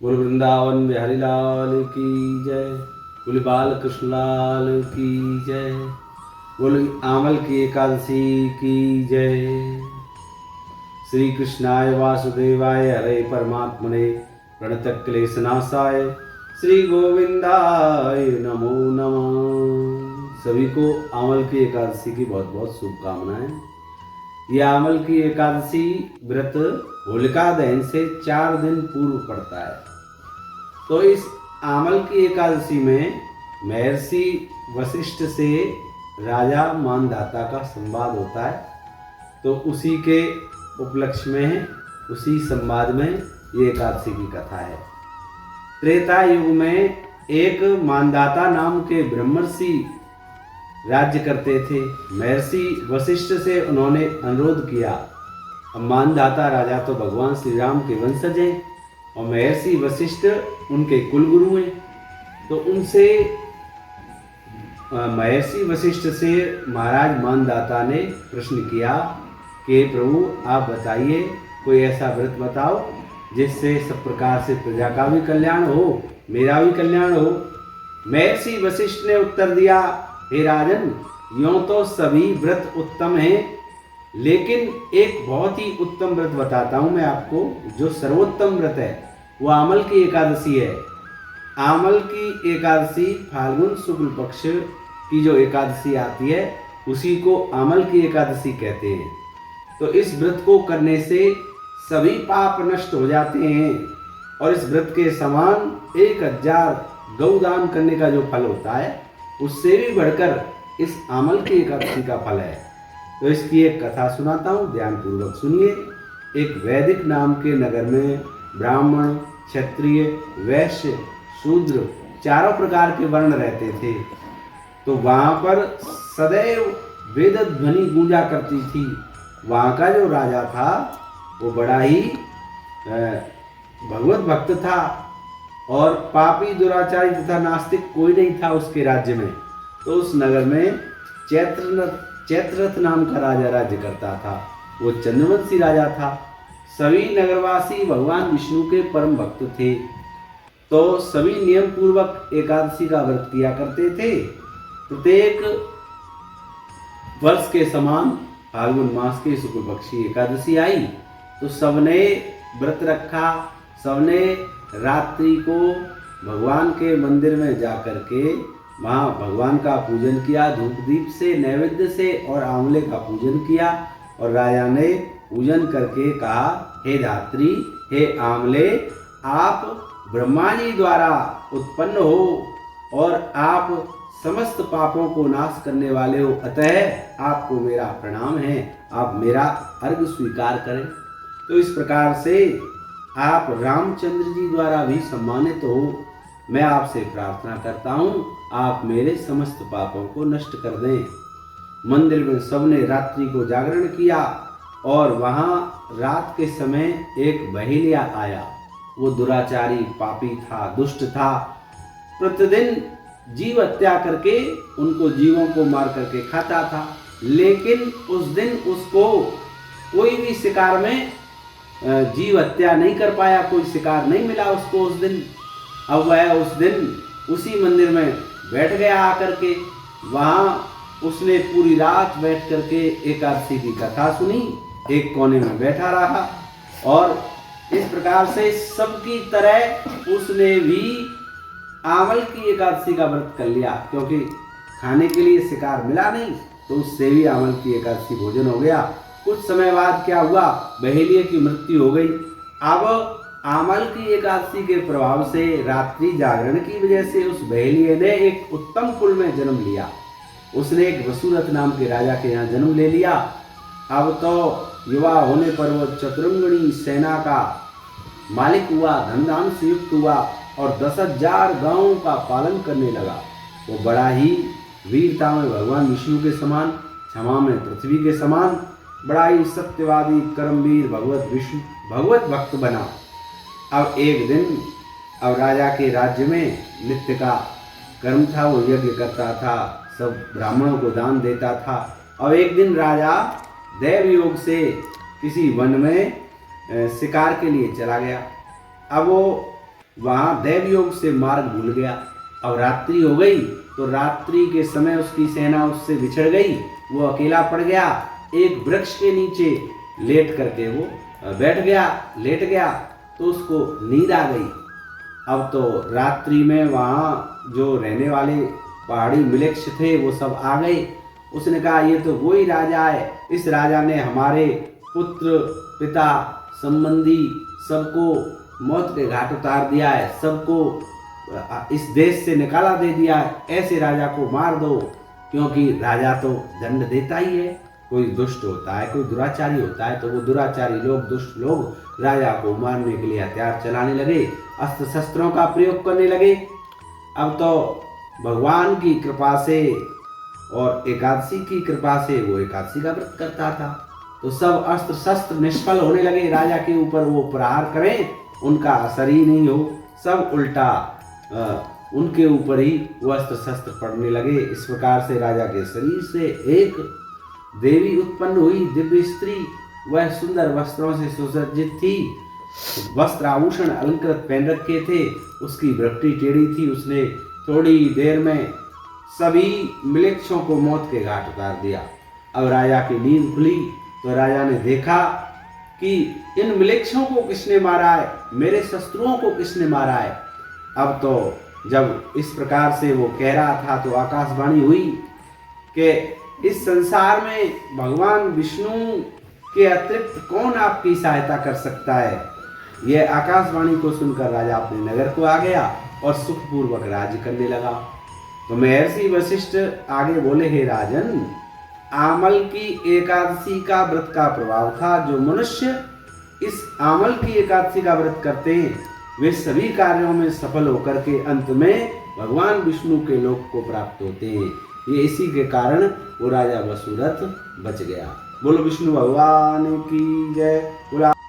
बोल वृंदावन बिहारी लाल की जय। बोल बाल कृष्ण लाल की जय। बोल आमल की एकादशी की जय। श्री कृष्णाय वासुदेवाय हरे परमात्मने प्रणत क्लेशनाशाय श्री गोविंदाय नमो नमः। सभी को आमल की एकादशी की बहुत बहुत शुभकामनाएं। यह आमल की एकादशी व्रत होलिका दहन से 4 दिन पूर्व पड़ता है। तो इस आमल की एकादशी में महर्षि वशिष्ठ से राजा मानधाता का संवाद होता है। तो उसी के उपलक्ष्य में, उसी संवाद में ये एकादशी की कथा है। त्रेता युग में एक मानधाता नाम के ब्रह्मर्षि राज्य करते थे। महर्षि वशिष्ठ से उन्होंने अनुरोध किया। अब मानधाता राजा तो भगवान श्री राम के वंशज हैं और महर्षि वशिष्ठ उनके कुलगुरु हैं। तो उनसे महर्षि वशिष्ठ से महाराज मानधाता ने प्रश्न किया कि प्रभु आप बताइए, कोई ऐसा व्रत बताओ जिससे सब प्रकार से प्रजा का भी कल्याण हो, मेरा भी कल्याण हो। महर्षि वशिष्ठ ने उत्तर दिया, हे राजन, यों तो सभी व्रत उत्तम हैं, लेकिन एक बहुत ही उत्तम व्रत बताता हूं मैं आपको, जो सर्वोत्तम व्रत है वो आमल की एकादशी है। आमल की एकादशी फाल्गुन शुक्ल पक्ष की जो एकादशी आती है उसी को आमल की एकादशी कहते हैं। तो इस व्रत को करने से सभी पाप नष्ट हो जाते हैं और इस व्रत के समान 1000 गौदान करने का जो फल होता है उससे भी बढ़कर इस आमल की एकादशी का फल है। तो इसकी एक कथा सुनाता हूँ, ध्यानपूर्वक सुनिए। एक वैदिक नाम के नगर में ब्राह्मण, क्षत्रिय, वैश्य, शूद्र चारों प्रकार के वर्ण रहते थे। तो वहाँ पर सदैव वेद ध्वनि गूंजा करती थी। वहाँ का जो राजा था वो बड़ा ही भगवत भक्त था और पापी, दुराचारी तथा नास्तिक कोई नहीं था उसके राज्य में। तो उस नगर में चैत्ररथ नाम का राजा राज्य करता था। वो चंद्रवंशी राजा था। सभी नगरवासी भगवान विष्णु के परम भक्त थे। तो सभी नियम पूर्वक एकादशी का व्रत किया करते थे। प्रत्येक वर्ष के समान फाल्गुन मास की शुक्ल पक्षी एकादशी आई तो सबने व्रत रखा। सबने रात्रि को भगवान के मंदिर में जाकर के वहाँ भगवान का पूजन किया, धूप दीप से, नैवेद्य से, और आंवले का पूजन किया। और राजा ने पूजन करके कहा, हे धात्री, हे आंवले, आप ब्रह्मा जी द्वारा उत्पन्न हो और आप समस्त पापों को नाश करने वाले हो, अतः आपको मेरा प्रणाम है, आप मेरा अर्घ स्वीकार करें। तो इस प्रकार से आप रामचंद्र जी द्वारा भी सम्मानित हो। मैं आपसे प्रार्थना करता हूँ, आप मेरे समस्त पापों को नष्ट कर दें। मंदिर में सबने रात्रि को जागरण किया और वहाँ रात के समय एक बहेलिया आया। वो दुराचारी, पापी था, दुष्ट था। प्रतिदिन जीव हत्या करके उनको जीवों को मार करके खाता था। लेकिन उस दिन उसको कोई भी शिकार में जीव हत्या नहीं कर पाया, कोई शिकार नहीं मिला उसको उस दिन। अब वह उस दिन उसी मंदिर में बैठ गया आकर के। वहाँ उसने पूरी रात बैठ करके एकादशी की कथा सुनी, एक कोने में बैठा रहा और इस प्रकार से सबकी तरह उसने भी आमल की एकादशी का व्रत कर लिया। क्योंकि खाने के लिए शिकार मिला नहीं तो उससे भी आमल की एकादशी भोजन हो गया। कुछ समय बाद क्या हुआ, बहेलिये की मृत्यु हो गई। अब आमल की एकादशी के प्रभाव से, रात्रि जागरण की वजह से उस बहेलिये ने एक उत्तम कुल में जन्म लिया। उसने एक वसुरथ नाम के राजा के यहाँ जन्म ले लिया। अब तो युवा होने पर वो चतुरंगणी सेना का मालिक हुआ, धन धान से युक्त हुआ और 10,000 गांवों का पालन करने लगा। वो बड़ा ही वीरता में भगवान विष्णु के समान, क्षमा में पृथ्वी के समान, बड़ा ही सत्यवादी, कर्मवीर, भगवत भक्त बना। अब एक दिन, अब राजा के राज्य में नित्य का कर्म था, वो यज्ञ करता था, सब ब्राह्मणों को दान देता था। अब एक दिन राजा दैव योग से किसी वन में शिकार के लिए चला गया। अब वो वहाँ दैव योग से मार्ग भूल गया। अब रात्रि हो गई तो रात्रि के समय उसकी सेना उससे बिछड़ गई, वो अकेला पड़ गया। एक वृक्ष के नीचे लेट करके वो लेट गया तो उसको नींद आ गई। अब तो रात्रि में वहाँ जो रहने वाले पहाड़ी मृक्ष थे वो सब आ गए। उसने कहा ये तो वही राजा है, इस राजा ने हमारे पुत्र पिता संबंधी सबको मौत के घाट उतार दिया है, सबको इस देश से निकाला दे दिया है, ऐसे राजा को मार दो। क्योंकि राजा तो दंड देता ही है। कोई दुष्ट होता है, कोई दुराचारी होता है, तो वो दुराचारी लोग, दुष्ट लोग राजा को मारने के लिए हथियार चलाने लगे, अस्त्र शस्त्रों का प्रयोग करने लगे। अब तो भगवान की कृपा से और एकादशी की कृपा से वो एकादशी का व्रत करता था, तो सब अस्त्र शस्त्र निष्फल होने लगे। राजा के ऊपर वो प्रहार करें, उनका असर ही नहीं हो, सब उल्टा उनके ऊपर ही वो अस्त्र शस्त्र पड़ने लगे। इस प्रकार से राजा के शरीर से एक देवी उत्पन्न हुई, दिव्य स्त्री। वह सुंदर वस्त्रों से सुसज्जित थी, वस्त्र आभूषण अलंकृत पहन रखे थे, उसकी वृत्ति टेढ़ी थी। उसने थोड़ी देर में सभी मृक्षों को मौत के घाट उतार दिया। अब राजा की नींद खुली तो राजा ने देखा कि इन मृक्षों को किसने मारा है, मेरे शत्रुओं को किसने मारा है। अब तो जब इस प्रकार से वो कह रहा था तो आकाशवाणी हुई कि इस संसार में भगवान विष्णु के अतिरिक्त कौन आपकी सहायता कर सकता है। यह आकाशवाणी को सुनकर राजा अपने नगर को आ गया और सुखपूर्वक राज्य करने लगा। तो महर्षि वशिष्ठ आगे बोले, हे राजन, आमल की एकादशी का व्रत का प्रभाव था। जो मनुष्य इस आमल की एकादशी का व्रत करते हैं वे सभी कार्यों में सफल होकर के अंत में भगवान विष्णु के लोक को प्राप्त होते हैं। ये इसी के कारण वो राजा वसुरथ बच गया। बोलो विष्णु भगवान की जय। बोला